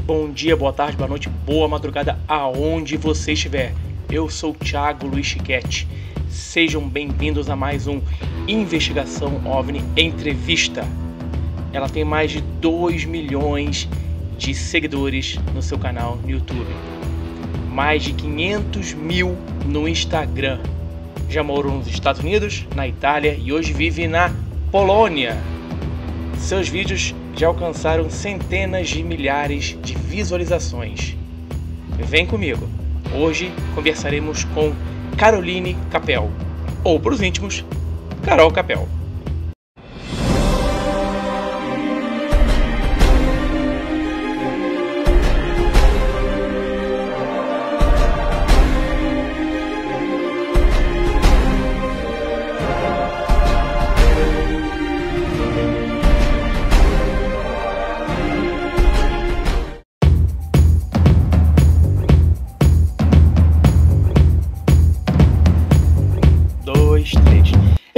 bom dia, boa tarde, boa noite, boa madrugada, aonde você estiver. Eu sou o Thiago Luiz Chiquete. Sejam bem-vindos a mais um Investigação OVNI Entrevista. Ela tem mais de 2 milhões de seguidores no seu canal no YouTube. Mais de 500 mil no Instagram. Já morou nos Estados Unidos, na Itália e hoje vive na Polônia. Seus vídeos já alcançaram centenas de milhares de visualizações. Vem comigo. Hoje conversaremos com Caroline Capel, ou para os íntimos, Carol Capel.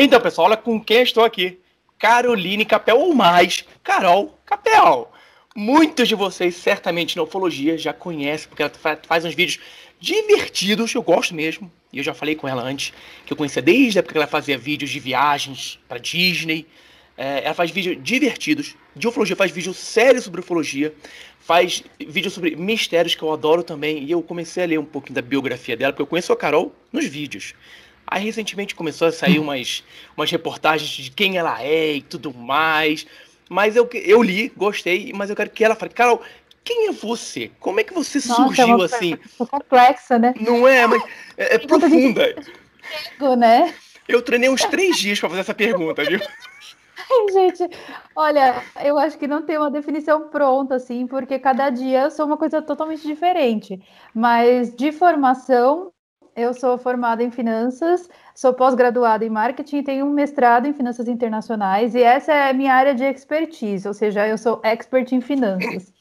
Então, pessoal, olha com quem eu estou aqui. Caroline Capel, ou mais, Carol Capel. Muitos de vocês, certamente, na ufologia já conhecem, porque ela faz uns vídeos divertidos, eu gosto mesmo. E eu já falei com ela antes, que eu conhecia desde a época que ela fazia vídeos de viagens para Disney. Ela faz vídeos divertidos de ufologia, faz vídeos sérios sobre ufologia, faz vídeos sobre mistérios, que eu adoro também. E eu comecei a ler um pouquinho da biografia dela, porque eu conheço a Carol nos vídeos. Aí recentemente começou a sair umas reportagens de quem ela é e tudo mais. Mas eu li, gostei, mas eu quero que ela fale, Carol, quem é você? Como é que você surgiu assim? É complexa, né? Não é, mas é profunda. Né? Eu treinei uns 3 dias para fazer essa pergunta, viu? Ai, gente, olha, eu acho que não tem uma definição pronta, assim, porque cada dia eu sou uma coisa totalmente diferente. Mas de formação, eu sou formada em finanças, sou pós-graduada em marketing e tenho um mestrado em finanças internacionais, e essa é a minha área de expertise, ou seja, eu sou expert em finanças.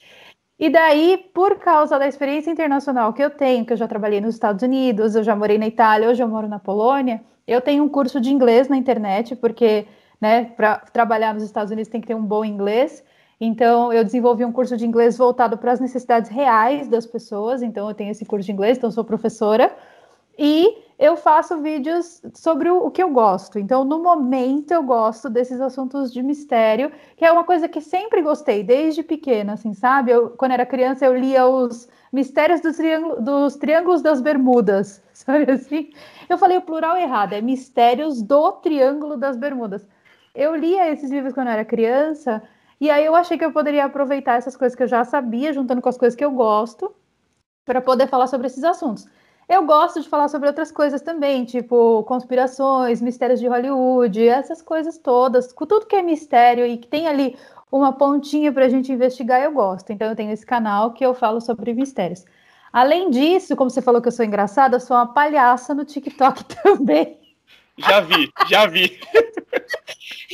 E daí, por causa da experiência internacional que eu tenho, que eu já trabalhei nos Estados Unidos, eu já morei na Itália, hoje eu moro na Polônia, eu tenho um curso de inglês na internet, porque, né, para trabalhar nos Estados Unidos tem que ter um bom inglês. Então, eu desenvolvi um curso de inglês voltado para as necessidades reais das pessoas. Então, eu tenho esse curso de inglês, então eu sou professora. E eu faço vídeos sobre o que eu gosto. Então, no momento, eu gosto desses assuntos de mistério, que é uma coisa que sempre gostei, desde pequena, assim, sabe? Quando era criança, eu lia os Mistérios dos Triângulos das Bermudas, sabe assim? Eu falei o plural errado, é Mistérios do Triângulo das Bermudas. Eu lia esses livros quando eu era criança, e aí eu achei que eu poderia aproveitar essas coisas que eu já sabia, juntando com as coisas que eu gosto, para poder falar sobre esses assuntos. Eu gosto de falar sobre outras coisas também, tipo conspirações, mistérios de Hollywood, essas coisas todas, com tudo que é mistério e que tem ali uma pontinha para a gente investigar, eu gosto. Então eu tenho esse canal que eu falo sobre mistérios. Além disso, como você falou que eu sou engraçada, eu sou uma palhaça no TikTok também. Já vi.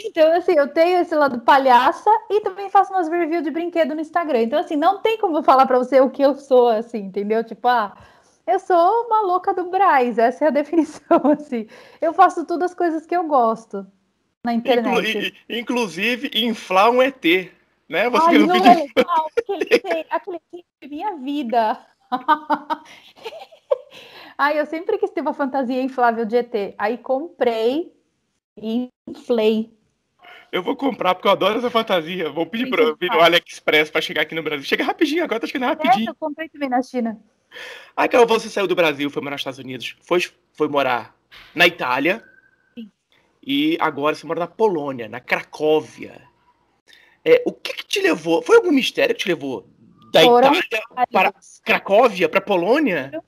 Então, assim, eu tenho esse lado palhaça e também faço umas reviews de brinquedo no Instagram. Então, assim, não tem como eu falar para você o que eu sou, assim, entendeu? Tipo, eu sou uma louca do Braz, essa é a definição, assim. Eu faço todas as coisas que eu gosto na internet. Inclusive, inflar um ET, né? Você Ai, fez um não vídeo... é legal? Aquele tem de minha vida. Ai, eu sempre quis ter uma fantasia inflável de ET. Aí comprei e inflei. Eu vou comprar, porque eu adoro essa fantasia. Vou pedir para vir no AliExpress para chegar aqui no Brasil. Chega rapidinho, agora tá chegando rapidinho. Eu comprei também na China. Aí, Carol, você saiu do Brasil, foi morar nos Estados Unidos, foi morar na Itália. Sim. E agora você mora na Polônia, na Cracóvia. O que te levou? Foi algum mistério que te levou da Itália para Cracóvia, para Polônia?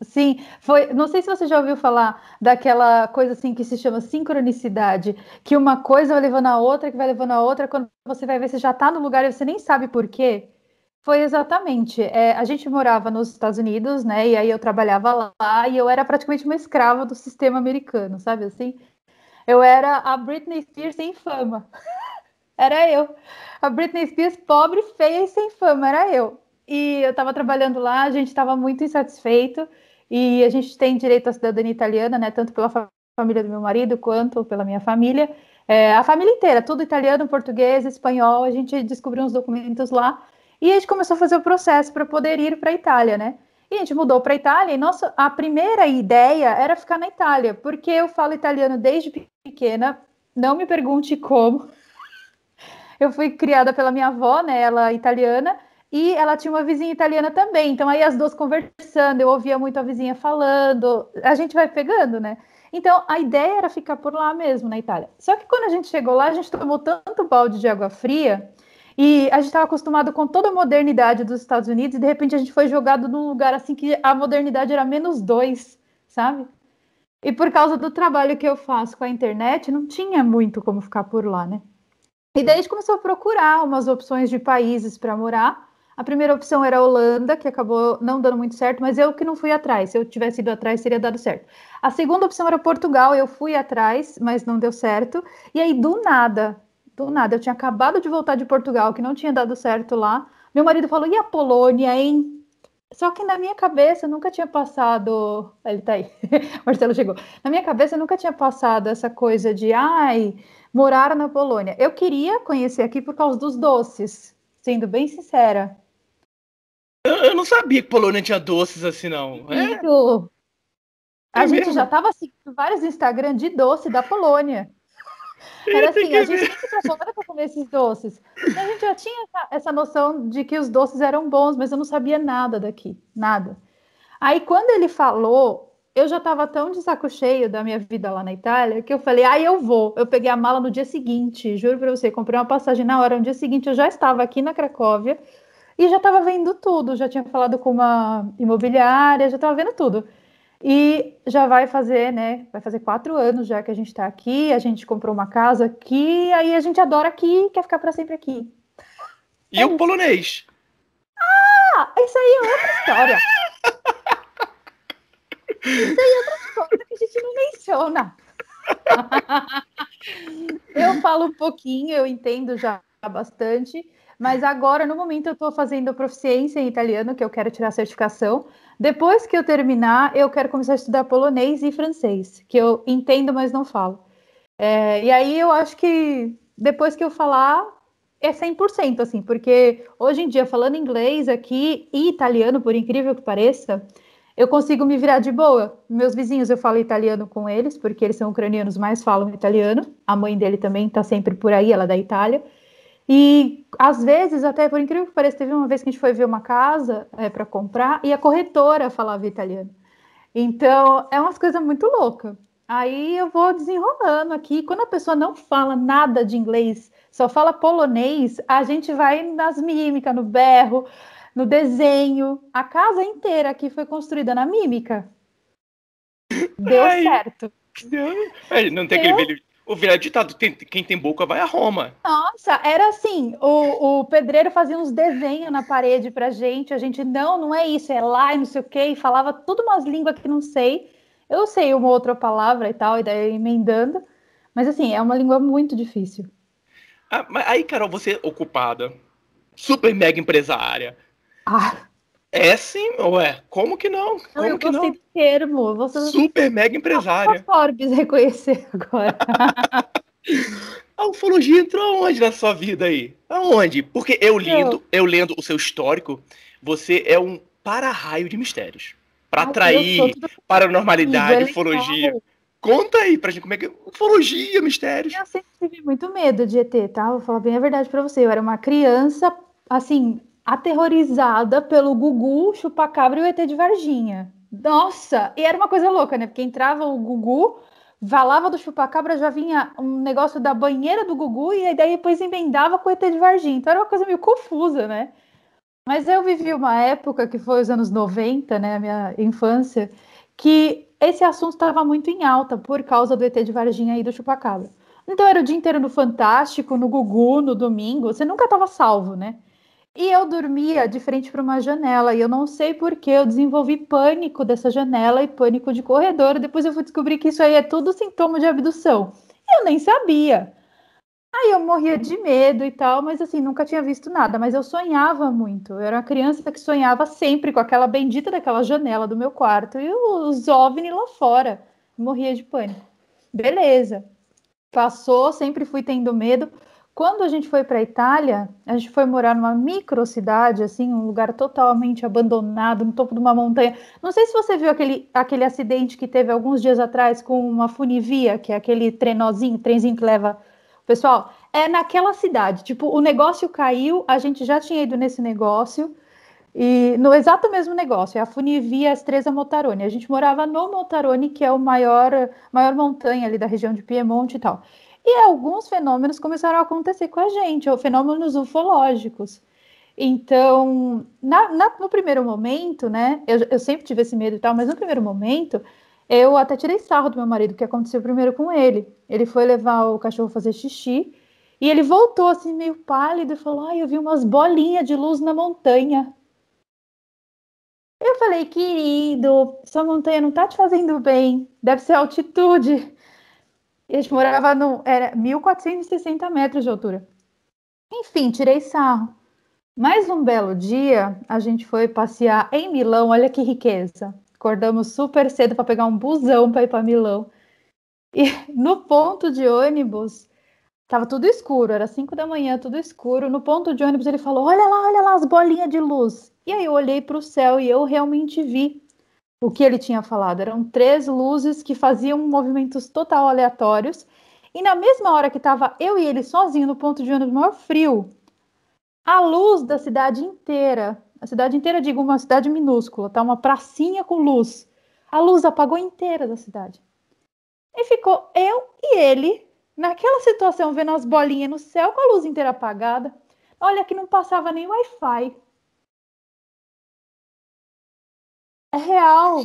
Sim, foi. Não sei se você já ouviu falar daquela coisa assim que se chama sincronicidade, que uma coisa vai levando a outra, que vai levando a outra, quando você vai ver, você já está no lugar e você nem sabe por quê. Foi exatamente. A gente morava nos Estados Unidos, né? E aí eu trabalhava lá e eu era praticamente uma escrava do sistema americano, sabe assim? Eu era a Britney Spears sem fama. Era eu. A Britney Spears pobre, feia e sem fama, era eu. E eu estava trabalhando lá, a gente estava muito insatisfeito e a gente tem direito à cidadania italiana, né? Tanto pela família do meu marido quanto pela minha família. A família inteira, tudo italiano, português, espanhol. A gente descobriu uns documentos lá E a gente começou a fazer o processo para poder ir para a Itália, né? E a gente mudou para a Itália e a primeira ideia era ficar na Itália, porque eu falo italiano desde pequena, não me pergunte como. Eu fui criada pela minha avó, né? Ela é italiana, e ela tinha uma vizinha italiana também. Então, aí as duas conversando, eu ouvia muito a vizinha falando, a gente vai pegando, né? Então, a ideia era ficar por lá mesmo, na Itália. Só que quando a gente chegou lá, a gente tomou tanto balde de água fria, e a gente estava acostumado com toda a modernidade dos Estados Unidos, e de repente a gente foi jogado num lugar assim que a modernidade era -2, sabe? E por causa do trabalho que eu faço com a internet, não tinha muito como ficar por lá, né? E daí a gente começou a procurar umas opções de países para morar. A primeira opção era a Holanda, que acabou não dando muito certo, mas eu que não fui atrás. Se eu tivesse ido atrás, teria dado certo. A segunda opção era Portugal, eu fui atrás, mas não deu certo. E aí, do nada, eu tinha acabado de voltar de Portugal, que não tinha dado certo lá. Meu marido falou, e a Polônia, hein? Só que na minha cabeça nunca tinha passado. Ele tá aí, Marcelo chegou. Na minha cabeça nunca tinha passado essa coisa de, ai, morar na Polônia. Eu queria conhecer aqui por causa dos doces, sendo bem sincera. Eu não sabia que Polônia tinha doces assim, não. Menino, a gente mesmo? já tava assim, vários Instagram de doce da Polônia. Era Tem assim, que a gente ver. tem que ir pra Polônia para comer esses doces. Então, a gente já tinha essa noção de que os doces eram bons, mas eu não sabia nada daqui, nada. Aí, quando ele falou, eu já estava tão de saco cheio da minha vida lá na Itália, que eu falei, eu vou. Eu peguei a mala no dia seguinte, juro para você, comprei uma passagem na hora. No dia seguinte, eu já estava aqui na Cracóvia e já estava vendo tudo. Já tinha falado com uma imobiliária, já estava vendo tudo. E já vai fazer, né? Vai fazer 4 anos já que a gente está aqui. A gente comprou uma casa aqui, aí a gente adora aqui, quer ficar para sempre aqui. E o polonês? Isso aí é outra história. Isso aí é outra história que a gente não menciona. Eu falo um pouquinho, eu entendo já bastante, mas agora, no momento, eu estou fazendo proficiência em italiano, que eu quero tirar a certificação. Depois que eu terminar, eu quero começar a estudar polonês e francês, que eu entendo, mas não falo. E aí eu acho que depois que eu falar, é 100%, assim, porque hoje em dia, falando inglês aqui e italiano, por incrível que pareça, eu consigo me virar de boa. Meus vizinhos, eu falo italiano com eles, porque eles são ucranianos, mas falam italiano. A mãe dele também está sempre por aí, ela é da Itália. E às vezes, até por incrível que pareça, teve uma vez que a gente foi ver uma casa para comprar e a corretora falava italiano. Então, é umas coisas muito loucas. Aí eu vou desenrolando aqui. Quando a pessoa não fala nada de inglês, só fala polonês, a gente vai nas mímicas, no berro, no desenho. A casa inteira aqui foi construída na mímica. Deu Ai, certo. não tem aquele velho. O velho ditado: quem tem boca vai a Roma. Nossa, era assim, o pedreiro fazia uns desenhos na parede pra gente, a gente, não é isso, é lá e não sei o quê, e falava tudo umas línguas que não sei. Eu sei uma outra palavra e tal, e daí emendando, mas assim, é uma língua muito difícil. Mas aí, Carol, você é ocupada, super mega empresária. Ah, É sim, ué. Como que não? não, eu Como que gostei não? do termo, você Super mega a empresária. Forbes reconhecer agora. A ufologia entrou aonde na sua vida aí? Aonde? Porque Meu, eu lendo o seu histórico, você é um para-raio de mistérios. Para ai, eu sou atrair tudo comigo, é paranormalidade, ufologia. legal. Conta aí pra gente como é que é ufologia, mistérios. Eu sempre tive muito medo de ET, tá? Vou falar bem a verdade pra você. Eu era uma criança, assim, aterrorizada pelo Gugu, Chupacabra e o ET de Varginha. Nossa! E era uma coisa louca, né? Porque entrava o Gugu, falava do Chupacabra, já vinha um negócio da banheira do Gugu e daí depois emendava com o ET de Varginha. Então era uma coisa meio confusa, né? Mas eu vivi uma época que foi os anos 90, né? A minha infância, que esse assunto estava muito em alta por causa do ET de Varginha e do Chupacabra. Então era o dia inteiro no Fantástico, no Gugu, no domingo, você nunca estava salvo, né? E eu dormia de frente para uma janela, e eu não sei por que eu desenvolvi pânico dessa janela e pânico de corredor. Depois eu fui descobrir que isso aí é tudo sintoma de abdução. Eu nem sabia. Aí eu morria de medo e tal, mas assim, nunca tinha visto nada. Mas eu sonhava muito. Eu era uma criança que sonhava sempre com aquela bendita daquela janela do meu quarto e os OVNI lá fora. Morria de pânico. Beleza. Passou, sempre fui tendo medo. Quando a gente foi para a Itália, a gente foi morar numa microcidade, assim, um lugar totalmente abandonado, no topo de uma montanha. Não sei se você viu aquele acidente que teve alguns dias atrás com uma funivia, que é aquele trenzinho que leva o pessoal. É naquela cidade. Tipo, o negócio caiu, a gente já tinha ido nesse negócio, e no exato mesmo negócio, é a Funivia Estresa Motarone. A gente morava no Motarone, que é o maior montanha ali da região de Piemonte e tal. E alguns fenômenos começaram a acontecer com a gente, ou fenômenos ufológicos. Então, no primeiro momento, né, eu sempre tive esse medo e tal, mas no primeiro momento, eu até tirei sarro do meu marido, o que aconteceu primeiro com ele. Ele foi levar o cachorro fazer xixi, e ele voltou assim, meio pálido, e falou, ai, eu vi umas bolinhas de luz na montanha. Eu falei, querido, sua montanha não tá te fazendo bem, deve ser a altitude. E a gente morava era 1.460 metros de altura. Enfim, tirei sarro. Mais um belo dia, a gente foi passear em Milão, olha que riqueza. Acordamos super cedo para pegar um busão para ir para Milão. E no ponto de ônibus, tava tudo escuro, era 5 da manhã, tudo escuro. No ponto de ônibus ele falou, olha lá as bolinhas de luz. E aí eu olhei para o céu e eu realmente vi o que ele tinha falado. Eram 3 luzes que faziam movimentos total aleatórios. E na mesma hora que estava eu e ele sozinho no ponto de ônibus maior frio, a luz da cidade inteira, digo, uma cidade minúscula, tá? Uma pracinha com luz. A luz apagou inteira da cidade. E ficou eu e ele naquela situação, vendo as bolinhas no céu com a luz inteira apagada. Olha que não passava nem Wi-Fi. É real.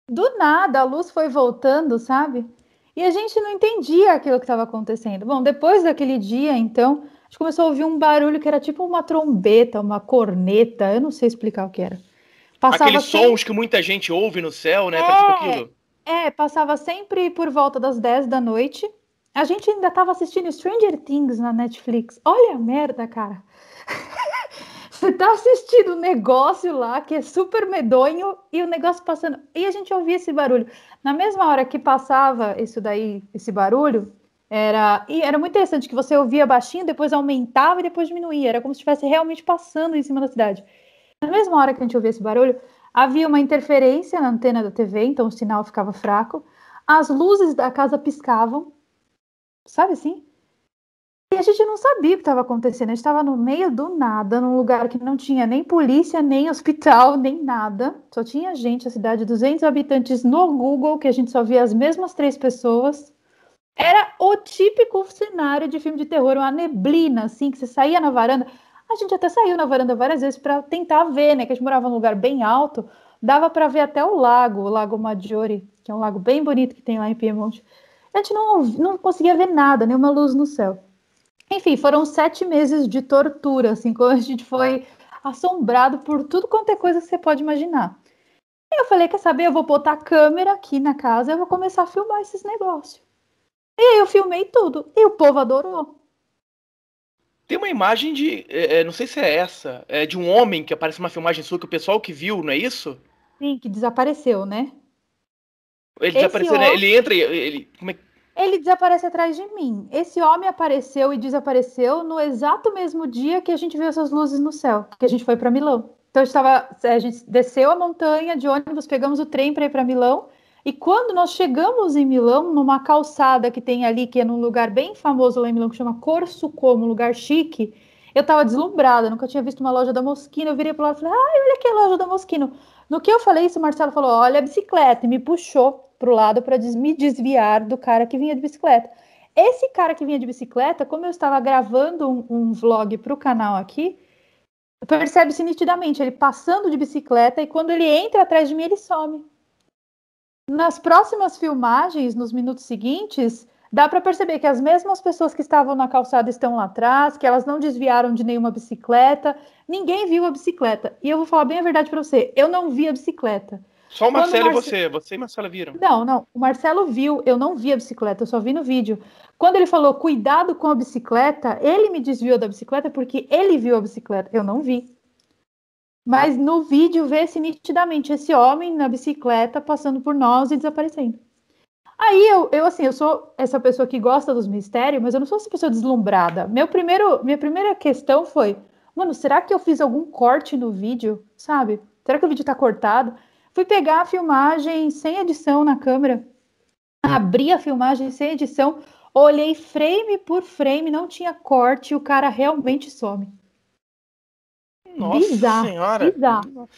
Do nada, a luz foi voltando, sabe? E a gente não entendia aquilo que estava acontecendo. Bom, depois daquele dia, então, a gente começou a ouvir um barulho que era tipo uma trombeta, uma corneta, eu não sei explicar o que era. Passava Aqueles sons que muita gente ouve no céu, né? Tá tipo aquilo. Passava sempre por volta das 10 da noite. A gente ainda estava assistindo Stranger Things na Netflix. Olha a merda, cara. Você tá assistindo um negócio lá que é super medonho e o negócio passando. E a gente ouvia esse barulho. Na mesma hora que passava isso daí, esse barulho, era muito interessante que você ouvia baixinho, depois aumentava e depois diminuía. Era como se estivesse realmente passando em cima da cidade. Na mesma hora que a gente ouvia esse barulho, havia uma interferência na antena da TV, então o sinal ficava fraco. As luzes da casa piscavam, sabe assim? E a gente não sabia o que estava acontecendo. A gente estava no meio do nada, num lugar que não tinha nem polícia, nem hospital, nem nada. Só tinha gente, a cidade de 200 habitantes no Google, que a gente só via as mesmas 3 pessoas. Era o típico cenário de filme de terror, uma neblina, assim, que você saía na varanda. A gente até saiu na varanda várias vezes para tentar ver, né? Que a gente morava num lugar bem alto, dava para ver até o Lago Maggiore, que é um lago bem bonito que tem lá em Piemonte. A gente não conseguia ver nada, nenhuma luz no céu. Enfim, foram 7 meses de tortura, assim, quando a gente foi assombrado por tudo quanto é coisa que você pode imaginar. E eu falei, quer saber, eu vou botar a câmera aqui na casa e eu vou começar a filmar esses negócios. E aí eu filmei tudo, e o povo adorou. Tem uma imagem de. Não sei se é essa. É de um homem que aparece uma filmagem sua que o pessoal que viu, não é isso? Sim, que desapareceu, né? Ele Esse desapareceu, né? homem, Ele entra e. Ele, como é... ele desaparece atrás de mim. Esse homem apareceu e desapareceu no exato mesmo dia que a gente viu essas luzes no céu, que a gente foi para Milão. Então a gente desceu a montanha de ônibus, pegamos o trem para ir para Milão. E quando nós chegamos em Milão, numa calçada que tem ali, que é num lugar bem famoso lá em Milão, que chama Corso Como, um lugar chique, eu estava deslumbrada, nunca tinha visto uma loja da Moschino. Eu virei para lá e falei, ai, olha aqui a loja da Moschino. No que eu falei isso, o Marcelo falou, olha a bicicleta, e me puxou para o lado para me desviar do cara que vinha de bicicleta. Esse cara que vinha de bicicleta, como eu estava gravando um vlog para o canal aqui, percebe-se nitidamente ele passando de bicicleta e quando ele entra atrás de mim, ele some. Nas próximas filmagens, nos minutos seguintes, dá para perceber que as mesmas pessoas que estavam na calçada estão lá atrás, que elas não desviaram de nenhuma bicicleta, ninguém viu a bicicleta. E eu vou falar bem a verdade para você, eu não vi a bicicleta. Só o Marcelo e você e Marcela viram. Não, o Marcelo viu, eu não vi a bicicleta, eu só vi no vídeo. Quando ele falou cuidado com a bicicleta, ele me desviou da bicicleta porque ele viu a bicicleta, eu não vi. Mas no vídeo vê-se nitidamente esse homem na bicicleta passando por nós e desaparecendo. Aí eu sou essa pessoa que gosta dos mistérios, mas eu não sou essa pessoa deslumbrada. Minha primeira questão foi, mano, será que eu fiz algum corte no vídeo, sabe? Será que o vídeo tá cortado? Fui pegar a filmagem sem edição na câmera, abri a filmagem sem edição, olhei frame por frame, não tinha corte, e o cara realmente some. Nossa Bizarro, senhora. bizarro.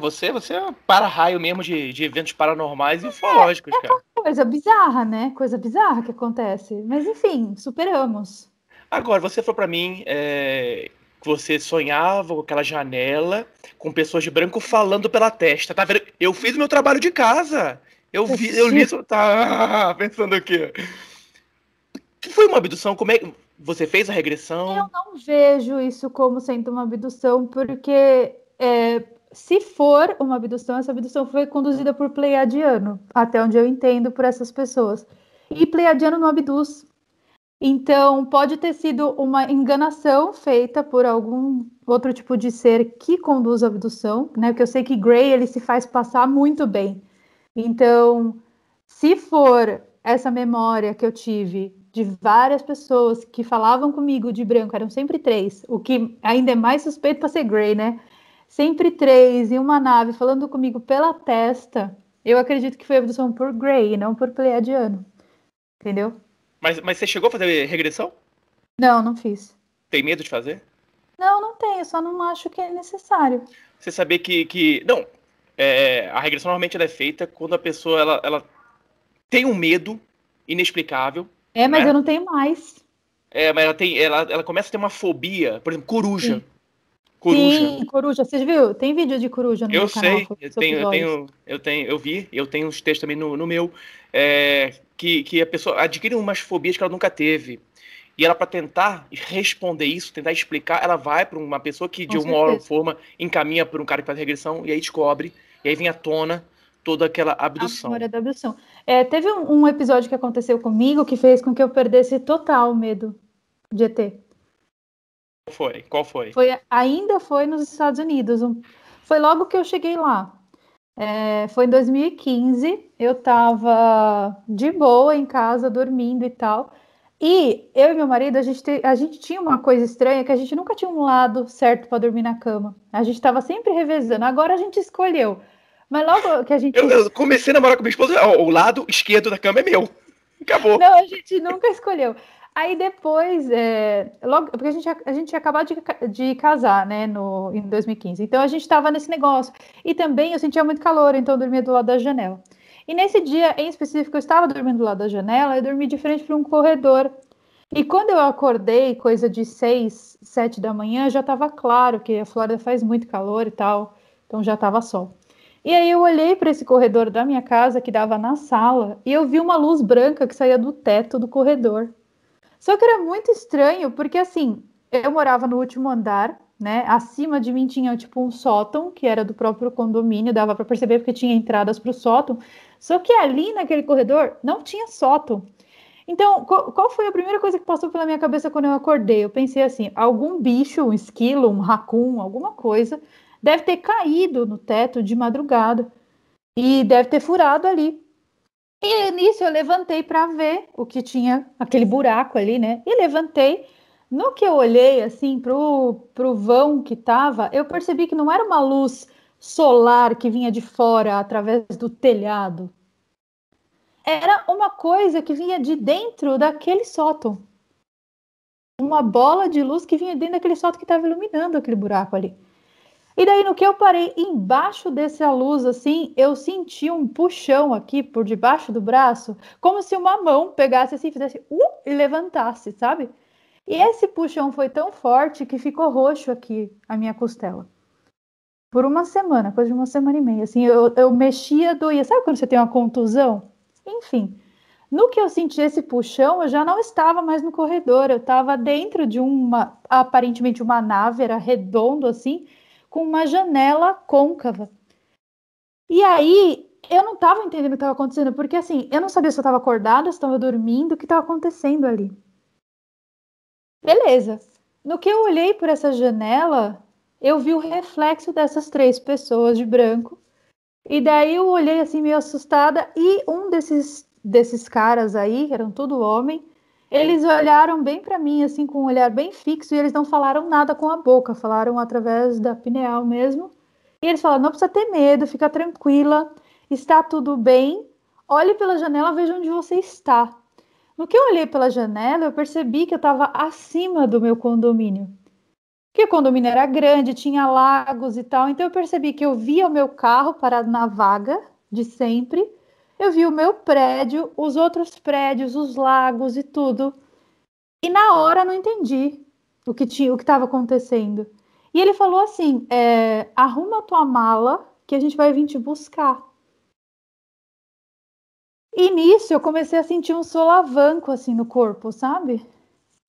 Você é um para-raio mesmo de eventos paranormais e ufológicos, cara. Coisa bizarra, né? Coisa bizarra que acontece. Mas enfim, superamos. Agora, você falou pra mim que você sonhava com aquela janela com pessoas de branco falando pela testa. Tá vendo? Eu fiz o meu trabalho de casa. Eu li isso. Tá pensando o quê? Que foi uma abdução? Como é que você fez a regressão? Eu não vejo isso como sendo uma abdução, porque se for uma abdução, essa abdução foi conduzida por pleiadiano, até onde eu entendo por essas pessoas. E pleiadiano não abduz. Então, pode ter sido uma enganação feita por algum outro tipo de ser que conduz a abdução, né? Porque eu sei que Gray, ele se faz passar muito bem. Então, se for essa memória que eu tive de várias pessoas que falavam comigo de branco, eram sempre 3, o que ainda é mais suspeito para ser Gray, né? Sempre 3 em uma nave falando comigo pela testa, eu acredito que foi abdução por Gray, não por pleiadiano. Entendeu? Mas você chegou a fazer regressão? Não, não fiz. Tem medo de fazer? Não, não tenho, só não acho que é necessário. Você saber que não, a regressão normalmente ela é feita quando a pessoa ela tem um medo inexplicável, Mas né? eu não tenho mais. Mas ela começa a ter uma fobia, por exemplo, coruja. Sim. Coruja. Sim, coruja, você viu? Tem vídeo de coruja no Eu meu canal, sei, com os seus olhos. eu tenho uns textos também no meu, que a pessoa adquire umas fobias que ela nunca teve. E ela, para tentar responder isso, tentar explicar, ela vai para uma pessoa que, de Com uma hora ou certeza. forma, encaminha para um cara que faz regressão, e aí descobre, e aí vem à tona toda aquela A abdução. memória da abdução. Teve um episódio que aconteceu comigo que fez com que eu perdesse total o medo de ET. Qual foi? Ainda foi nos Estados Unidos. Foi logo que eu cheguei lá. Foi em 2015. Eu estava de boa em casa, dormindo e tal. E eu e meu marido, a gente tinha uma coisa estranha, que a gente nunca tinha um lado certo para dormir na cama. A gente estava sempre revezando. Agora a gente escolheu. Mas logo que a gente... Eu comecei a namorar com minha esposa, ó, o lado esquerdo da cama é meu. Acabou. Não, a gente nunca escolheu. Aí depois, logo, porque a gente tinha acabado de casar, né, em 2015. Então a gente estava nesse negócio. E também eu sentia muito calor, então eu dormia do lado da janela. E nesse dia em específico, eu estava dormindo do lado da janela, eu dormi de frente para um corredor. E quando eu acordei, coisa de 6, 7 da manhã, já estava claro que a Flórida faz muito calor e tal, então já estava sol. E aí eu olhei para esse corredor da minha casa que dava na sala e eu vi uma luz branca que saía do teto do corredor. Só que era muito estranho, porque assim, eu morava no último andar, né? Acima de mim tinha tipo um sótão, que era do próprio condomínio, dava para perceber porque tinha entradas para o sótão. Só que ali naquele corredor não tinha sótão. Então, qual foi a primeira coisa que passou pela minha cabeça quando eu acordei? Eu pensei assim: algum bicho, um esquilo, um raccoon, alguma coisa, deve ter caído no teto de madrugada e deve ter furado ali. E nisso eu levantei para ver o que tinha, aquele buraco ali, né? E levantei. No que eu olhei assim pro vão que tava, eu percebi que não era uma luz solar que vinha de fora através do telhado. Era uma coisa que vinha de dentro daquele sótão. Uma bola de luz que vinha dentro daquele sótão que estava iluminando aquele buraco ali. E daí, no que eu parei embaixo dessa luz, assim, eu senti um puxão aqui por debaixo do braço, como se uma mão pegasse assim, fizesse e levantasse, sabe? E esse puxão foi tão forte que ficou roxo aqui a minha costela. Por uma semana, coisa de uma semana e meia. Assim, eu mexia, doía. Sabe quando você tem uma contusão? Enfim. No que eu senti esse puxão, eu já não estava mais no corredor, eu estava dentro de aparentemente uma nave, era redondo assim, com uma janela côncava. E aí, eu não estava entendendo o que estava acontecendo, porque assim, eu não sabia se eu estava acordada, se estava dormindo, o que estava acontecendo ali. Beleza. No que eu olhei por essa janela, eu vi o reflexo dessas 3 pessoas de branco. E daí eu olhei assim meio assustada e um desses desses caras aí, que eram tudo homem, eles olharam bem para mim, assim, com um olhar bem fixo, e eles não falaram nada com a boca, falaram através da pineal mesmo. E eles falaram, não precisa ter medo, fica tranquila, está tudo bem, olhe pela janela, veja onde você está. No que eu olhei pela janela, eu percebi que eu estava acima do meu condomínio. Porque o condomínio era grande, tinha lagos e tal, então eu percebi que eu via o meu carro parado na vaga de sempre, eu vi o meu prédio, os outros prédios, os lagos e tudo. E na hora eu não entendi o que estava acontecendo. E ele falou assim, arruma a tua mala que a gente vai vir te buscar. E nisso eu comecei a sentir um solavanco assim no corpo, sabe?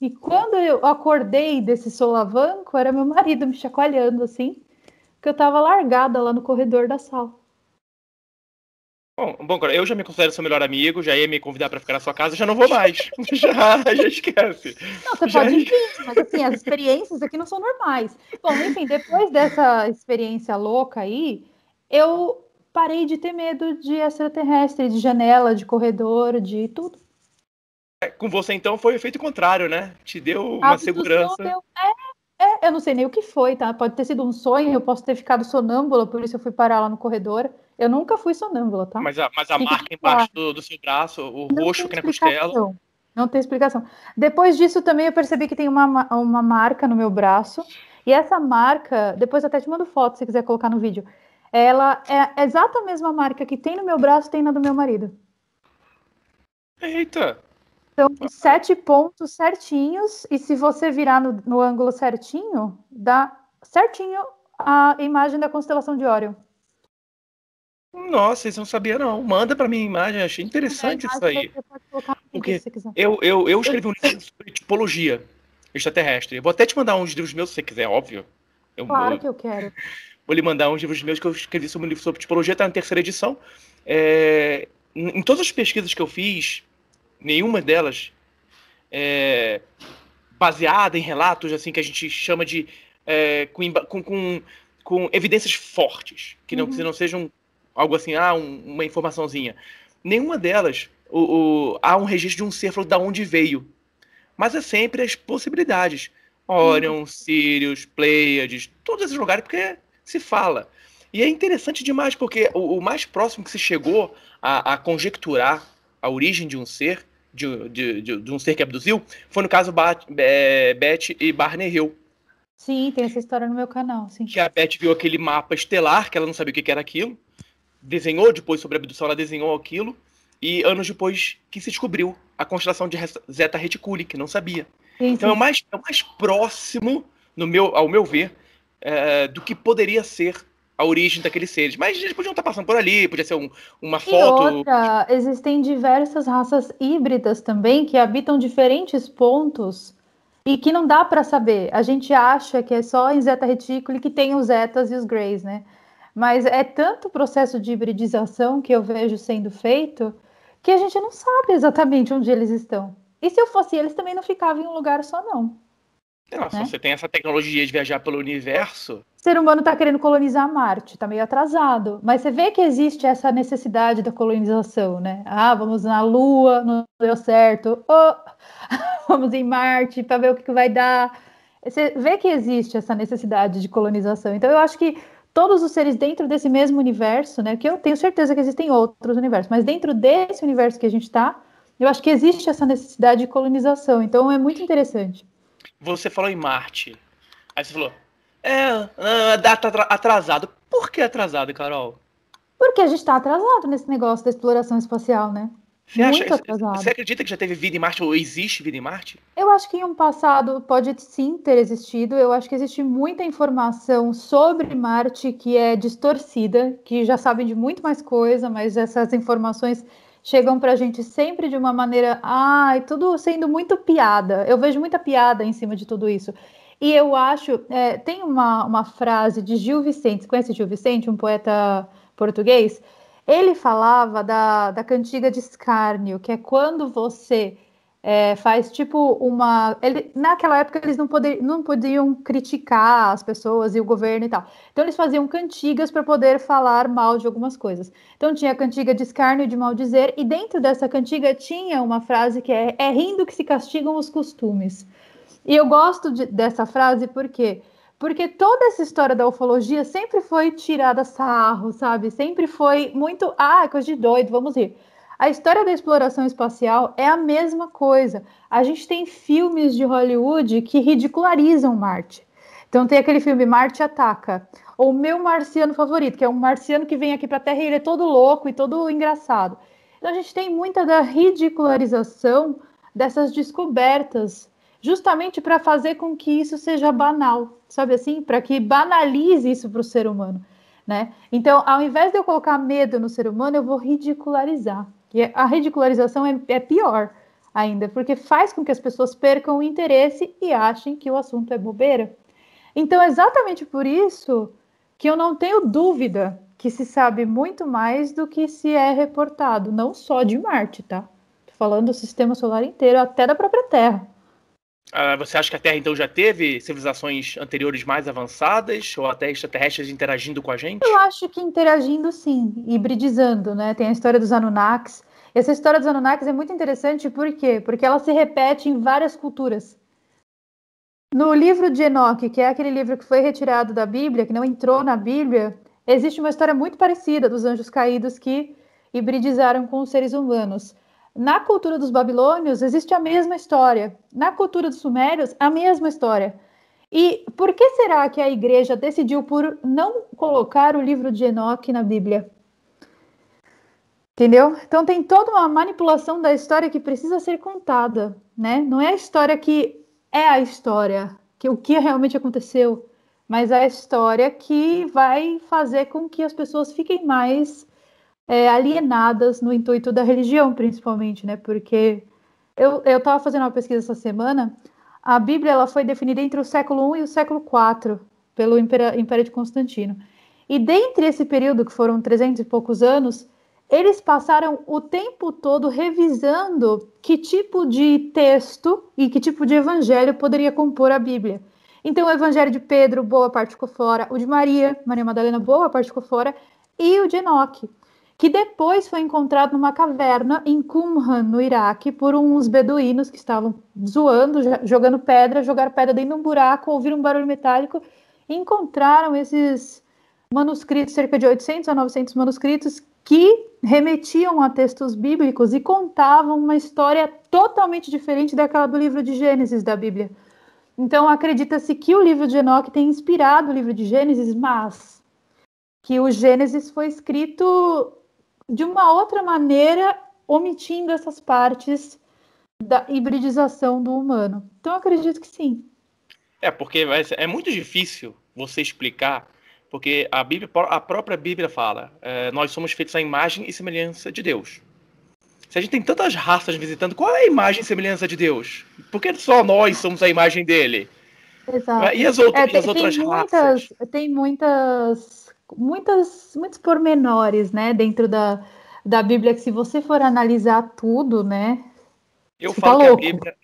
E quando eu acordei desse solavanco, era meu marido me chacoalhando assim, que eu tava largada lá no corredor da sala. Bom, cara, eu já me considero seu melhor amigo, já ia me convidar pra ficar na sua casa, já não vou mais. Já esquece. Não, você Já... pode vir, mas assim, as experiências aqui não são normais. Bom, enfim, depois dessa experiência louca aí, eu parei de ter medo de extraterrestre, de janela, de corredor, de tudo. Com você, então, foi o efeito contrário, né? Te deu A uma abdução segurança. deu. Eu não sei nem o que foi, tá? Pode ter sido um sonho, eu posso ter ficado sonâmbula, por isso eu fui parar lá no corredor. Eu nunca fui sonâmbula, tá? Mas a Fique marca claro. embaixo do seu braço, o Não roxo tem aqui na costela. explicação. Não tem explicação. Depois disso, também eu percebi que tem uma marca no meu braço. E essa marca, depois eu até te mando foto se quiser colocar no vídeo. Ela é a exata mesma marca que tem no meu braço, tem na do meu marido. Eita! São 7 pontos certinhos. E se você virar no ângulo certinho, dá certinho a imagem da constelação de Órion. Nossa, isso eu não sabia, não. Manda pra mim a imagem, achei A interessante isso imagem aí. você pode colocar no vídeo Porque se você quiser. eu escrevi um livro sobre tipologia extraterrestre. Eu vou até te mandar uns livros meus, se você quiser, óbvio. Claro que eu quero. Vou lhe mandar uns livros meus que eu escrevi sobre um livro sobre tipologia, tá na terceira edição. Em todas as pesquisas que eu fiz, nenhuma delas baseada em relatos assim que a gente chama de com evidências fortes, que não sejam algo assim, uma informaçãozinha. Nenhuma delas há um registro de um ser falando de onde veio. Mas é sempre as possibilidades. Orion, Sirius, Pleiades, todos esses lugares, porque se fala. E é interessante demais, porque o mais próximo que se chegou a conjecturar a origem de um ser, de um ser que abduziu, foi no caso Beth e Barney Hill. Sim, tem essa história no meu canal, sim. Que a Beth viu aquele mapa estelar, que ela não sabia o que era aquilo, desenhou depois sobre a abdução, ela desenhou aquilo, e anos depois que se descobriu a constelação de Zeta Reticuli, que não sabia. Sim, então sim. É o mais próximo, ao meu ver, do que poderia ser a origem daqueles seres. Mas eles podiam estar passando por ali, podia ser uma foto. E outra, existem diversas raças híbridas também que habitam diferentes pontos e que não dá para saber. A gente acha que é só em Zeta Reticuli que tem os Zetas e os Greys, né? Mas é tanto processo de hibridização que eu vejo sendo feito que a gente não sabe exatamente onde eles estão. E se eu fosse eles, também não ficava em um lugar só, não. Nossa, Né? você tem essa tecnologia de viajar pelo universo. O ser humano está querendo colonizar Marte, está meio atrasado. Mas você vê que existe essa necessidade da colonização, né? Ah, vamos na Lua, não deu certo. Oh, vamos em Marte para ver o que vai dar. Você vê que existe essa necessidade de colonização. Então, eu acho que todos os seres dentro desse mesmo universo, né? Que eu tenho certeza que existem outros universos, mas dentro desse universo que a gente está, eu acho que existe essa necessidade de colonização. Então, é muito interessante. Você falou em Marte. Aí você falou, a data atrasado. Por que atrasado, Carol? Porque a gente está atrasado nesse negócio da exploração espacial, né? Muito atrasado. Você acredita que já teve vida em Marte ou existe vida em Marte? Eu acho que em um passado pode sim ter existido. Eu acho que existe muita informação sobre Marte que é distorcida, que já sabem de muito mais coisa, mas essas informações chegam para a gente sempre de uma maneira, tudo sendo muito piada. Eu vejo muita piada em cima de tudo isso. E eu acho, tem uma frase de Gil Vicente, você conhece Gil Vicente, um poeta português? Ele falava da cantiga de escárnio, que é quando você faz tipo uma... naquela época eles não podiam criticar as pessoas e o governo e tal. Então eles faziam cantigas para poder falar mal de algumas coisas. Então tinha a cantiga de escárnio e de maldizer, e dentro dessa cantiga tinha uma frase que é rindo que se castigam os costumes. E eu gosto dessa frase por quê? Porque toda essa história da ufologia sempre foi tirada sarro, sabe? Sempre foi muito, coisa de doido, vamos rir. A história da exploração espacial é a mesma coisa. A gente tem filmes de Hollywood que ridicularizam Marte. Então tem aquele filme Marte Ataca, ou O Meu Marciano Favorito, que é um marciano que vem aqui para a Terra e ele é todo louco e todo engraçado. Então a gente tem muita da ridicularização dessas descobertas, justamente para fazer com que isso seja banal, sabe assim? Para que banalize isso para o ser humano, né? Então, ao invés de eu colocar medo no ser humano, eu vou ridicularizar. E a ridicularização é pior ainda, porque faz com que as pessoas percam o interesse e achem que o assunto é bobeira. Então, exatamente por isso que eu não tenho dúvida que se sabe muito mais do que se é reportado, não só de Marte, tá? Tô falando do sistema solar inteiro, até da própria Terra. Você acha que a Terra, então, já teve civilizações anteriores mais avançadas, ou até extraterrestres interagindo com a gente? Eu acho que interagindo, sim, hibridizando, né? Tem a história dos Anunnakis. Essa história dos Anunnakis é muito interessante, por quê? Porque ela se repete em várias culturas. No livro de Enoque, que é aquele livro que foi retirado da Bíblia, que não entrou na Bíblia, existe uma história muito parecida dos anjos caídos que hibridizaram com os seres humanos. Na cultura dos babilônios, existe a mesma história. Na cultura dos sumérios, a mesma história. E por que será que a igreja decidiu por não colocar o livro de Enoque na Bíblia? Entendeu? Então tem toda uma manipulação da história que precisa ser contada, né? Não é a história que é a história, que o que realmente aconteceu, mas é a história que vai fazer com que as pessoas fiquem mais alienadas no intuito da religião, principalmente, né? Porque eu estava fazendo uma pesquisa essa semana, a Bíblia ela foi definida entre o século I e o século IV pelo Império de Constantino. E dentre esse período, que foram 300 e poucos anos, eles passaram o tempo todo revisando que tipo de texto e que tipo de evangelho poderia compor a Bíblia. Então, o evangelho de Pedro, boa parte ficou fora, o de Maria Madalena, boa parte ficou fora, e o de Enoque, que depois foi encontrado numa caverna em Qumran, no Iraque, por uns beduínos que estavam zoando, jogando pedra, jogaram pedra dentro de um buraco, ouviram um barulho metálico e encontraram esses manuscritos, cerca de 800 a 900 manuscritos, que remetiam a textos bíblicos e contavam uma história totalmente diferente daquela do livro de Gênesis da Bíblia. Então, acredita-se que o livro de Enoque tem inspirado o livro de Gênesis, mas que o Gênesis foi escrito de uma outra maneira, omitindo essas partes da hibridização do humano. Então, eu acredito que sim. Porque é muito difícil você explicar, porque a própria Bíblia fala, nós somos feitos à imagem e semelhança de Deus. Se a gente tem tantas raças visitando, qual é a imagem e semelhança de Deus? Por que só nós somos a imagem dele? Exato. E as outras raças? Tem muitos pormenores, né, dentro da Bíblia, que se você for analisar tudo, né, Eu fica falo que a louco. Bíblia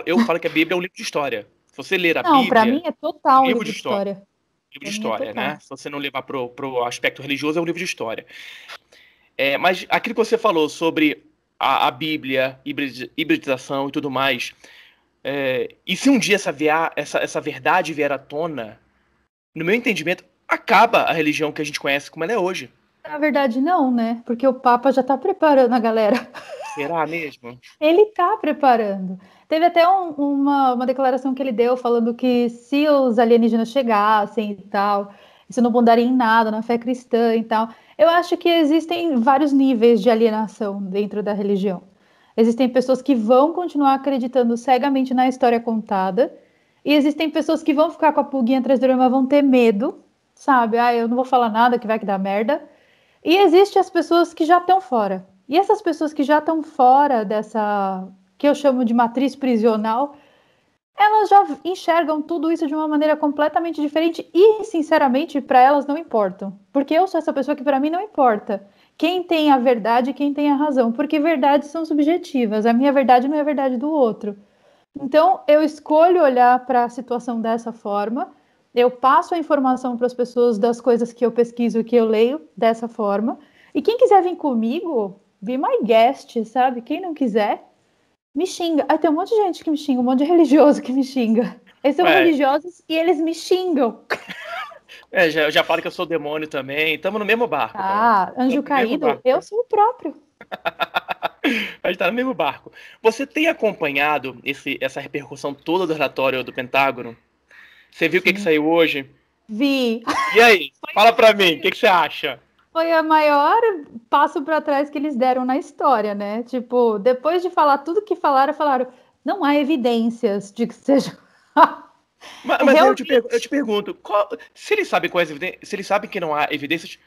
eu falo que a Bíblia é um livro de história. Se você ler a Não, para mim Bíblia, é é um total um livro livro de de história. história. Livro de Para mim é história, né? total. Se você não levar pro aspecto religioso, é um livro de história. Mas aquilo que você falou sobre a Bíblia, hibridização e tudo mais, e se um dia essa verdade vier à tona, no meu entendimento, acaba a religião que a gente conhece como ela é hoje. Na verdade, não, né? Porque o Papa já está preparando a galera. Será mesmo? Ele está preparando. Teve até uma declaração que ele deu falando que se os alienígenas chegassem e tal, isso não mudaria em nada na fé cristã e tal. Eu acho que existem vários níveis de alienação dentro da religião. Existem pessoas que vão continuar acreditando cegamente na história contada, e existem pessoas que vão ficar com a pulguinha atrás da orelha, mas vão ter medo, sabe? Eu não vou falar nada que vai que dá merda. E existem as pessoas que já estão fora. E essas pessoas que já estão fora dessa, que eu chamo de matriz prisional, elas já enxergam tudo isso de uma maneira completamente diferente e, sinceramente, para elas não importam. Porque eu sou essa pessoa que para mim não importa quem tem a verdade e quem tem a razão, porque verdades são subjetivas, a minha verdade não é a verdade do outro. Então, eu escolho olhar para a situação dessa forma, eu passo a informação para as pessoas das coisas que eu pesquiso e que eu leio dessa forma, e quem quiser vir comigo, be my guest, sabe? Quem não quiser, me xinga. Aí tem um monte de gente que me xinga, um monte de religioso que me xinga. Eles são religiosos e eles me xingam. Já falo que eu sou demônio também. Estamos no mesmo barco. Anjo caído, eu sou o próprio. A gente tá no mesmo barco. Você tem acompanhado essa repercussão toda do relatório do Pentágono? Você viu o que saiu hoje? Vi. E aí? Fala pra mim, o que você acha? Foi o maior passo para trás que eles deram na história, né? Tipo, depois de falar tudo que falaram, não há evidências de que seja. Mas eu te pergunto, se eles sabem quais evidências, se eles sabem que não há evidências,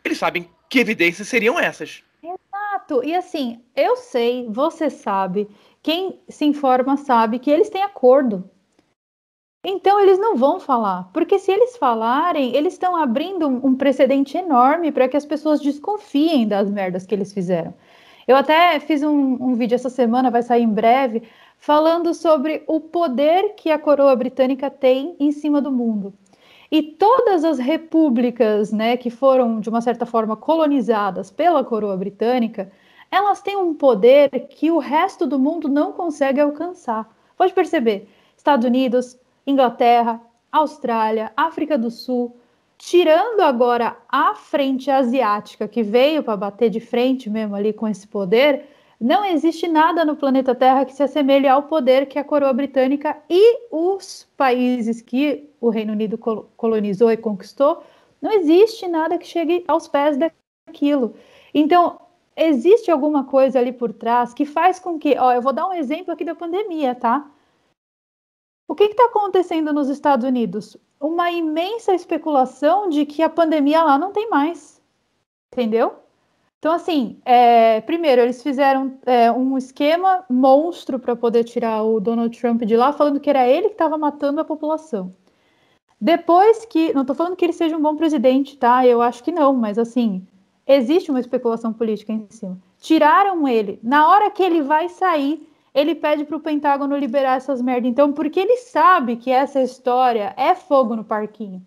eles sabem que evidências seriam essas. Exato. E assim, eu sei, você sabe, quem se informa sabe que eles têm acordo. Então eles não vão falar, porque se eles falarem, eles estão abrindo um precedente enorme para que as pessoas desconfiem das merdas que eles fizeram. Eu até fiz um vídeo essa semana, vai sair em breve, falando sobre o poder que a coroa britânica tem em cima do mundo. E todas as repúblicas, né, que foram, de uma certa forma, colonizadas pela coroa britânica, elas têm um poder que o resto do mundo não consegue alcançar. Pode perceber, Estados Unidos, Inglaterra, Austrália, África do Sul, tirando agora a frente asiática, que veio para bater de frente mesmo ali com esse poder, não existe nada no planeta Terra que se assemelhe ao poder que a coroa britânica e os países que o Reino Unido colonizou e conquistou, não existe nada que chegue aos pés daquilo. Então, existe alguma coisa ali por trás que faz com que... eu vou dar um exemplo aqui da pandemia, tá? O que está acontecendo nos Estados Unidos? Uma imensa especulação de que a pandemia lá não tem mais, entendeu? Então, assim, primeiro, eles fizeram um esquema monstro para poder tirar o Donald Trump de lá, falando que era ele que estava matando a população. Depois que... Não estou falando que ele seja um bom presidente, tá? Eu acho que não, mas, assim, existe uma especulação política em cima. Tiraram ele. Na hora que ele vai sair, ele pede para o Pentágono liberar essas merdas. Então, porque ele sabe que essa história é fogo no parquinho.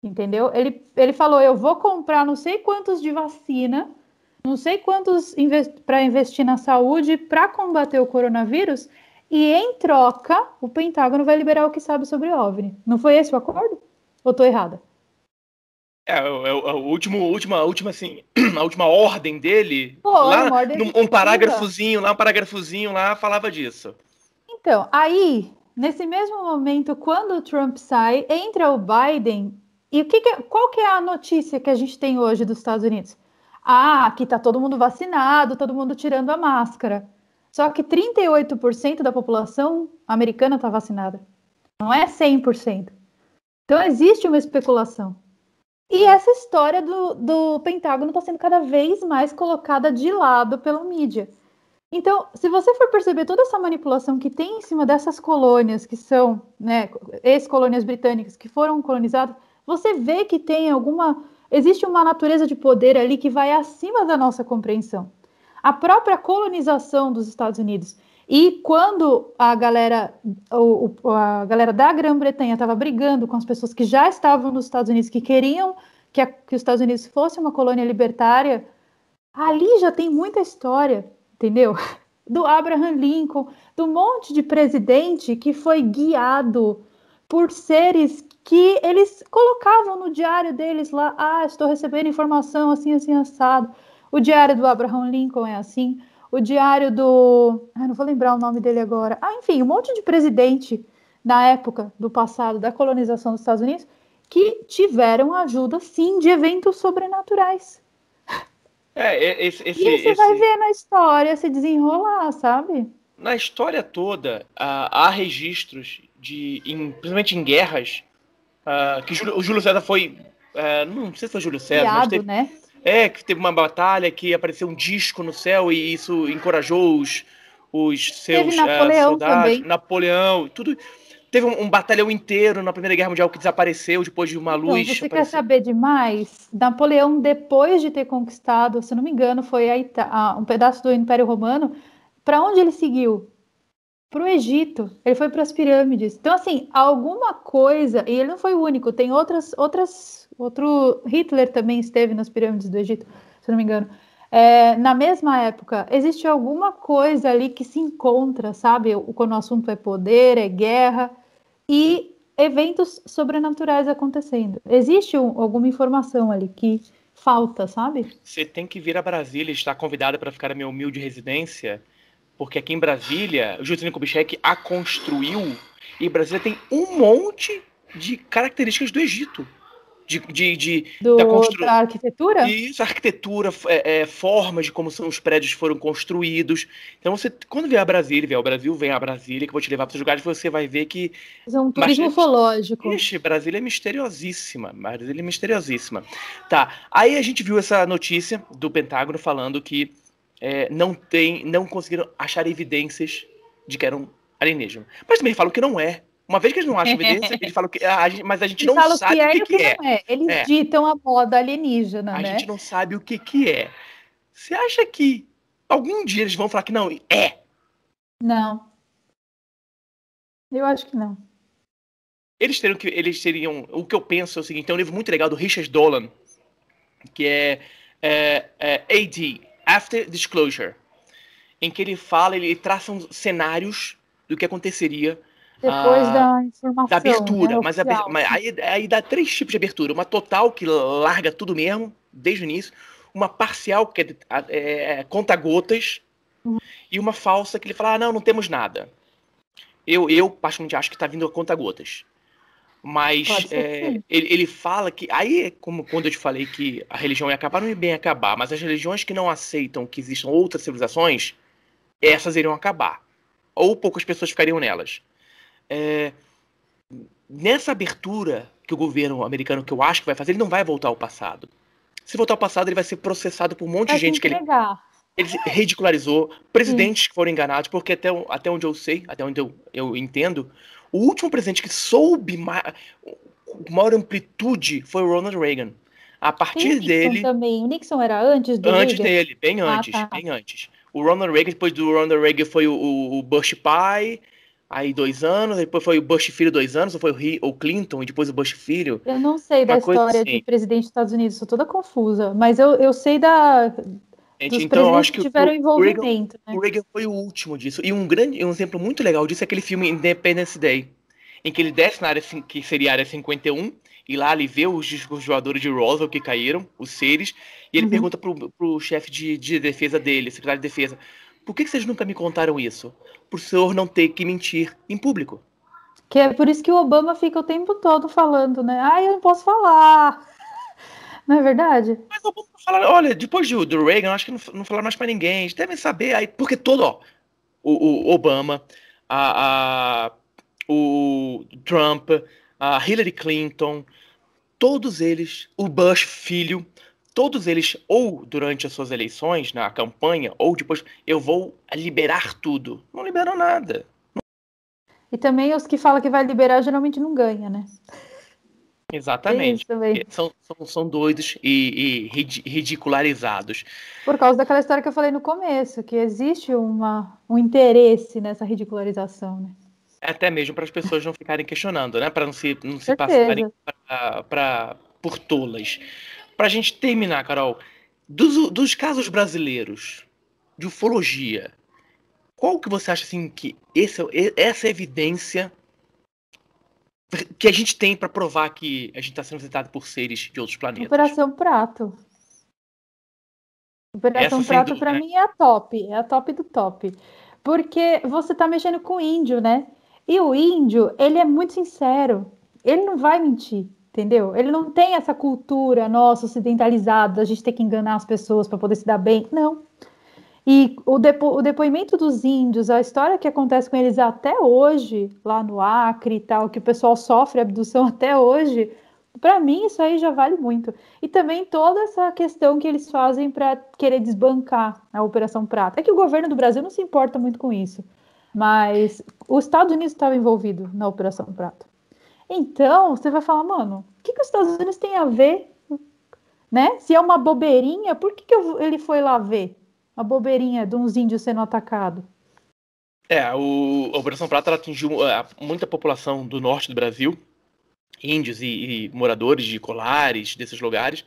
Entendeu? Ele falou, eu vou comprar não sei quantos de vacina, não sei quantos para investir na saúde para combater o coronavírus, e em troca o Pentágono vai liberar o que sabe sobre o OVNI. Não foi esse o acordo? Ou estou errada? A última, assim, a última ordem dele, lá, um parágrafozinho lá, falava disso. Então, aí, nesse mesmo momento, quando o Trump sai, entra o Biden, e qual que é a notícia que a gente tem hoje dos Estados Unidos? Que tá todo mundo vacinado, todo mundo tirando a máscara. Só que 38% da população americana está vacinada. Não é 100%. Então, existe uma especulação. E essa história do Pentágono está sendo cada vez mais colocada de lado pela mídia. Então, se você for perceber toda essa manipulação que tem em cima dessas colônias, que são, né, ex-colônias britânicas que foram colonizadas, você vê que existe uma natureza de poder ali que vai acima da nossa compreensão. A própria colonização dos Estados Unidos. E quando a galera da Grã-Bretanha estava brigando com as pessoas que já estavam nos Estados Unidos, que queriam que os Estados Unidos fosse uma colônia libertária, ali já tem muita história, entendeu? Do Abraham Lincoln, do monte de presidente que foi guiado por seres que eles colocavam no diário deles lá, estou recebendo informação assim, assim, assado. O diário do Abraham Lincoln é assim, o diário não vou lembrar o nome dele agora. Enfim, um monte de presidente na época do passado, da colonização dos Estados Unidos, que tiveram ajuda, sim, de eventos sobrenaturais. E você vai ver na história se desenrolar, sabe? Na história toda, há registros principalmente em guerras, que o Júlio César foi... não sei se foi Júlio César, mas teve, né? Que teve uma batalha que apareceu um disco no céu e isso encorajou os seus Napoleão soldados. também. Napoleão, tudo. teve um batalhão inteiro na Primeira Guerra Mundial que desapareceu depois de uma luz. Você quer saber demais? Napoleão, depois de ter conquistado, se não me engano, foi um pedaço do Império Romano, para onde ele seguiu? Para o Egito. Ele foi para as pirâmides. Então, assim, alguma coisa, e ele não foi o único, tem outro Hitler também esteve nas pirâmides do Egito, se não me engano. Na mesma época, existe alguma coisa ali que se encontra, sabe? Quando o assunto é poder, é guerra e eventos sobrenaturais acontecendo. Existe alguma informação ali que falta, sabe? Você tem que vir a Brasília e estar convidada para ficar na minha humilde residência, porque aqui em Brasília, o Juscelino Kubitschek a construiu, e Brasília tem um monte de características do Egito. Da arquitetura? Isso, arquitetura, formas de como são os prédios foram construídos. Então, você, quando vier a Brasília, vier ao Brasil, vem a Brasília, que eu vou te levar para os lugares, você vai ver que... É um turismo ufológico. Ixi, Brasília é misteriosíssima. Brasília é misteriosíssima. Tá, aí a gente viu essa notícia do Pentágono falando que não conseguiram achar evidências de que eram alienígenas. Mas também falam que não é. Uma vez que eles não acham evidência, eles falam que mas a gente não sabe o que é. Não é. Eles ditam a moda alienígena, né? A gente não sabe o que é. Você acha que algum dia eles vão falar que não é? Não. Eu acho que não. Eles teriam. O que eu penso é o seguinte: tem um livro muito legal do Richard Dolan, que é AD, After Disclosure, em que ele traça cenários do que aconteceria depois da informação. Da abertura. Né, mas aí dá 3 tipos de abertura. Uma total, que larga tudo mesmo, desde o início. Uma parcial, que conta gotas. E uma falsa, que ele fala, não temos nada. Eu particularmente acho que tá vindo a conta gotas. Mas ele fala que... Aí, como quando eu te falei que a religião ia acabar, não ia bem acabar. Mas as religiões que não aceitam que existam outras civilizações, essas iriam acabar. Ou poucas pessoas ficariam nelas. Nessa abertura que o governo americano, que eu acho que vai fazer, ele não vai voltar ao passado. Se voltar ao passado, ele vai ser processado por um monte de gente que ele ridicularizou, presidentes que foram enganados, porque até onde eu sei, até onde eu entendo, o último presidente que soube maior amplitude foi o Ronald Reagan. A partir dele... também. O Nixon era antes do Antes dele, bem antes. O Ronald Reagan, depois do Ronald Reagan foi o Bush pai... Aí 2 anos, depois foi o Bush filho 2 anos, ou foi o Clinton e depois o Bush filho. Eu não sei da história do presidente dos Estados Unidos, sou toda confusa, mas eu sei dos então, eu acho que tiveram envolvimento. O Reagan foi o último disso. E um exemplo muito legal disso é aquele filme Independence Day, em que ele desce na área que seria a área 51, e lá ele vê os voadores de Roswell que caíram, os seres, e ele pergunta pro chefe de defesa dele, secretário de defesa, por que vocês nunca me contaram isso? Por o senhor não ter que mentir em público. Que é por isso que o Obama fica o tempo todo falando, né? Eu não posso falar. Não é verdade? Mas o Obama fala, olha, depois do Reagan, eu acho que não falaram mais pra ninguém. Eles devem saber aí, porque o Obama, o Trump, a Hillary Clinton, todos eles, o Bush filho, todos eles, ou durante as suas eleições, na campanha, ou depois, eu vou liberar tudo. Não liberam nada. E também os que falam que vai liberar geralmente não ganham, né? Exatamente. São doidos e ridicularizados. Por causa daquela história que eu falei no começo, que existe um interesse nessa ridicularização, né? Até mesmo para as pessoas não ficarem questionando, né? Para não se passarem por tolas. Pra gente terminar, Carol, dos casos brasileiros de ufologia, qual que você acha assim que essa evidência que a gente tem para provar que a gente está sendo visitado por seres de outros planetas? Operação Prato. Operação Prato para mim é a top do top. Porque você tá mexendo com o índio, né? E o índio, ele é muito sincero. Ele não vai mentir. Entendeu? Ele não tem essa cultura nossa ocidentalizada, a gente ter que enganar as pessoas para poder se dar bem. Não. E o depoimento dos índios, a história que acontece com eles até hoje, lá no Acre e tal, que o pessoal sofre abdução até hoje, para mim isso aí já vale muito. E também toda essa questão que eles fazem para querer desbancar a Operação Prato. É que o governo do Brasil não se importa muito com isso. Mas os Estados Unidos estava envolvido na Operação Prato. Então, você vai falar, mano, o que os Estados Unidos tem a ver, né? Se é uma bobeirinha, por que ele foi lá ver? A bobeirinha de uns índios sendo atacados. A Operação Prato ela atingiu muita população do norte do Brasil, índios e moradores de Colares, desses lugares.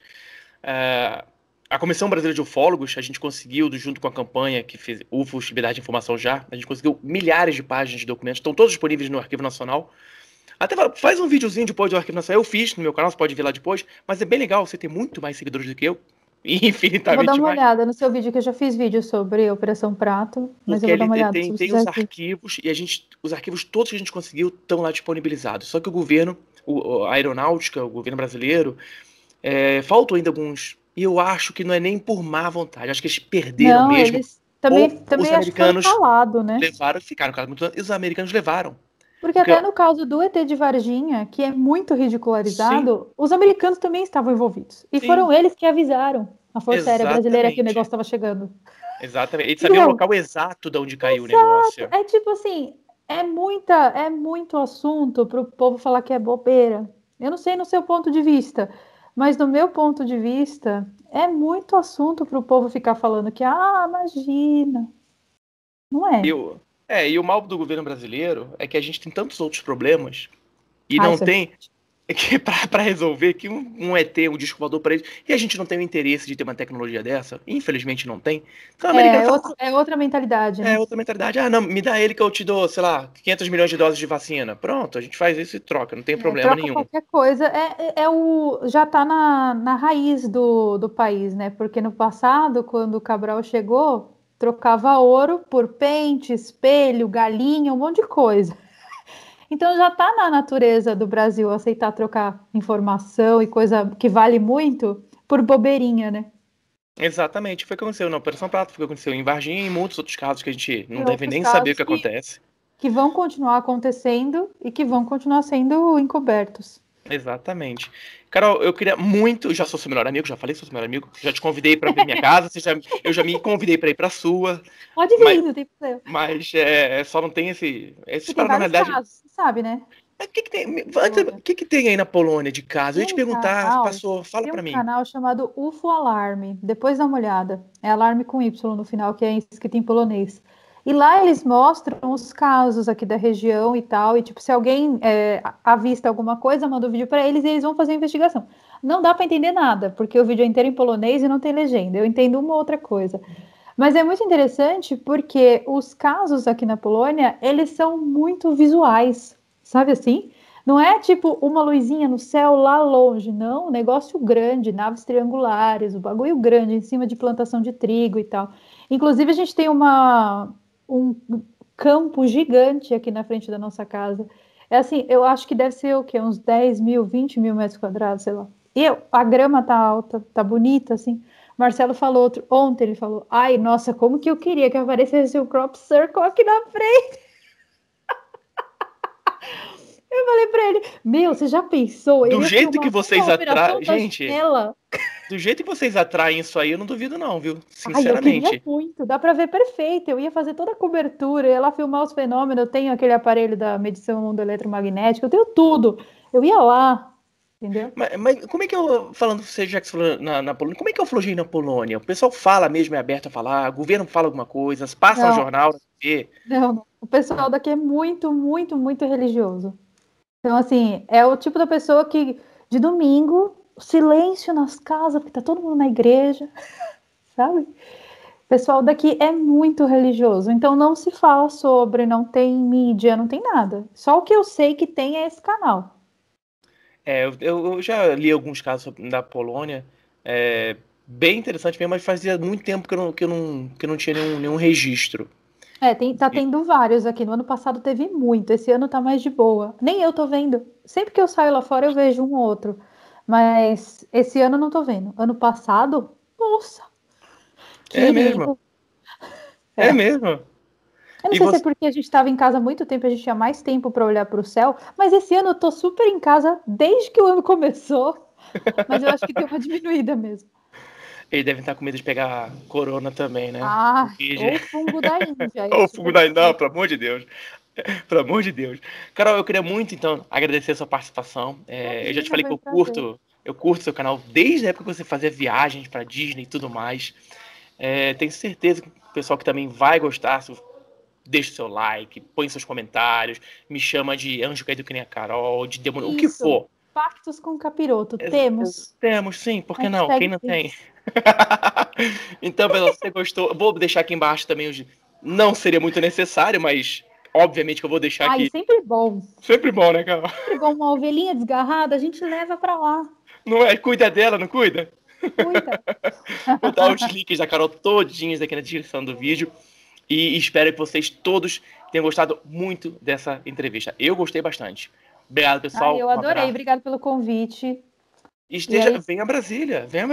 A Comissão Brasileira de Ufólogos, a gente conseguiu, junto com a campanha que fez UFOS, Liberdade de Informação Já, a gente conseguiu milhares de páginas de documentos, estão todos disponíveis no Arquivo Nacional. Até faz um videozinho depois do Arquivo Nacional, eu fiz no meu canal, você pode ver lá depois, mas é bem legal, você tem muito mais seguidores do que eu, infinitamente mais. Vou dar uma olhada no seu vídeo, que eu já fiz vídeo sobre Operação Prato, mas eu vou dar uma olhada. Tem os arquivos, e os arquivos todos que a gente conseguiu estão lá disponibilizados, só que o governo, a aeronáutica, o governo brasileiro, faltam ainda alguns. E eu acho que não é nem por má vontade. Acho que eles perderam mesmo. Eles também os americanos acho que foi falado, né? levaram, ficaram, e os americanos levaram. Porque até no caso do ET de Varginha, que é muito ridicularizado, sim, os americanos também estavam envolvidos. E foram eles que avisaram a Força Aérea Brasileira que o negócio estava chegando. Exatamente. Eles sabiam o local exato de onde caiu o negócio. É tipo assim, é muito assunto para o povo falar que é bobeira. Eu não sei no seu ponto de vista, mas no meu ponto de vista, é muito assunto para o povo ficar falando que, imagina. Não é? E o mal do governo brasileiro é que a gente tem tantos outros problemas e não tem para resolver que um ET, um disco voador para eles, e a gente não tem o interesse de ter uma tecnologia dessa, infelizmente não tem. Então, é outra mentalidade, né? É outra mentalidade. Não, me dá ele que eu te dou, sei lá, 500 milhões de doses de vacina. Pronto, a gente faz isso e troca, não tem problema nenhum. Qualquer coisa. Já tá na raiz do país, né? Porque no passado, quando o Cabral chegou, trocava ouro por pente, espelho, galinha, um monte de coisa. Então já está na natureza do Brasil aceitar trocar informação e coisa que vale muito por bobeirinha, né? Exatamente, foi o que aconteceu na Operação Prato, foi o que aconteceu em Varginha e em muitos outros casos que a gente não deve nem saber o que acontece. Que vão continuar acontecendo e que vão continuar sendo encobertos. Exatamente. Carol, eu queria muito. Já sou seu melhor amigo, já falei que sou seu melhor amigo. Já te convidei para ver minha casa. Eu já me convidei para ir para sua. Pode vir, não tem problema. Mas só não tem esses paranormalidade. Você sabe, né? O que tem aí na Polônia de casa? Eu ia te perguntar, fala para mim. Tem um canal chamado UFO Alarme. Depois dá uma olhada. É alarme com Y no final, que é escrito em polonês. E lá eles mostram os casos aqui da região e tal, e tipo, se alguém avista alguma coisa, manda o vídeo para eles e eles vão fazer a investigação. Não dá para entender nada, porque o vídeo é inteiro em polonês e não tem legenda. Eu entendo uma outra coisa. Mas é muito interessante porque os casos aqui na Polônia, eles são muito visuais, sabe assim? Não é tipo uma luzinha no céu lá longe, não. Negócio grande, naves triangulares, o bagulho grande em cima de plantação de trigo e tal. Inclusive, a gente tem um campo gigante aqui na frente da nossa casa. É assim, eu acho que deve ser o quê? Uns 10 mil, 20 mil metros quadrados, sei lá. E a grama tá alta, tá bonita, assim. Marcelo falou ontem, ele falou, ai, nossa, como que eu queria que aparecesse o crop circle aqui na frente. Eu falei pra ele, você já pensou? Do jeito que vocês atraem, gente, do jeito que vocês atraem isso aí, eu não duvido não, viu? Sinceramente. Eu queria muito, dá pra ver perfeito. Eu ia fazer toda a cobertura, eu ia lá filmar os fenômenos, eu tenho aquele aparelho da medição mundo eletromagnético, eu tenho tudo. Eu ia lá, entendeu? Mas como é que falando, você já que você falou na Polônia, como é que é o ufologia na Polônia? O pessoal fala mesmo, é aberto a falar, o governo fala alguma coisa, passa no jornal, Não, o pessoal daqui é muito, muito, muito religioso. Então, assim, é o tipo da pessoa que, de domingo, silêncio nas casas, porque tá todo mundo na igreja, sabe? O pessoal daqui é muito religioso, então não se fala sobre, não tem mídia, não tem nada. Só o que eu sei que tem é esse canal. Eu já li alguns casos da Polônia, bem interessante mesmo, mas fazia muito tempo que eu não tinha nenhum registro. Tá tendo vários aqui. No ano passado teve muito. Esse ano tá mais de boa. Nem eu tô vendo. Sempre que eu saio lá fora eu vejo um ou outro. Mas esse ano eu não tô vendo. Ano passado, nossa. Mesmo? É mesmo? Eu não sei se é porque a gente estava em casa há muito tempo, a gente tinha mais tempo para olhar para o céu. Mas esse ano eu tô super em casa desde que o ano começou. Mas eu acho que deu uma diminuída mesmo. Eles devem estar com medo de pegar corona também, né? Ah, ou o fungo da Índia. Ou o fungo da Índia, pelo amor de Deus. Pelo amor de Deus. Carol, eu queria muito, então, agradecer a sua participação. Eu já te Imagina, falei que foi um prazer. eu curto seu canal desde a época que você fazia viagens pra Disney e tudo mais. Tenho certeza que o pessoal que também vai gostar, deixa o seu like, põe seus comentários, me chama de anjo caído que nem a Carol, de demônio, o que Isso. for. Pactos com capiroto. Temos. Temos, sim, por que não? Quem Hashtag não tem? Pix. Então, pessoal, se você gostou, eu vou deixar aqui embaixo também os. Não seria muito necessário, mas obviamente que eu vou deixar Ai, aqui. sempre bom. Sempre bom, né, Carol? Sempre bom. Uma ovelhinha desgarrada, a gente leva pra lá. Não é? Cuida dela, não cuida? Cuida. Vou dar os links da Carol todinhos aqui na descrição do vídeo. E espero que vocês todos tenham gostado muito dessa entrevista. Eu gostei bastante. Obrigado, pessoal. Ai, eu Um adorei. abraço. Obrigado pelo convite. E E aí, venha a Brasília, venha à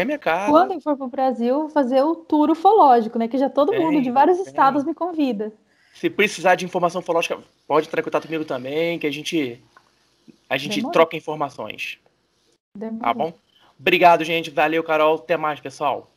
minha quando casa. eu for pro Brasil, fazer o tour ufológico, né? Que já todo mundo de Vem, vários estados vem. me convida. Se precisar de informação ufológica, pode entrar em contato comigo também, que a gente Demorou. troca informações. Tá Demorou. bom? Obrigado, gente. Valeu, Carol. Até mais, pessoal.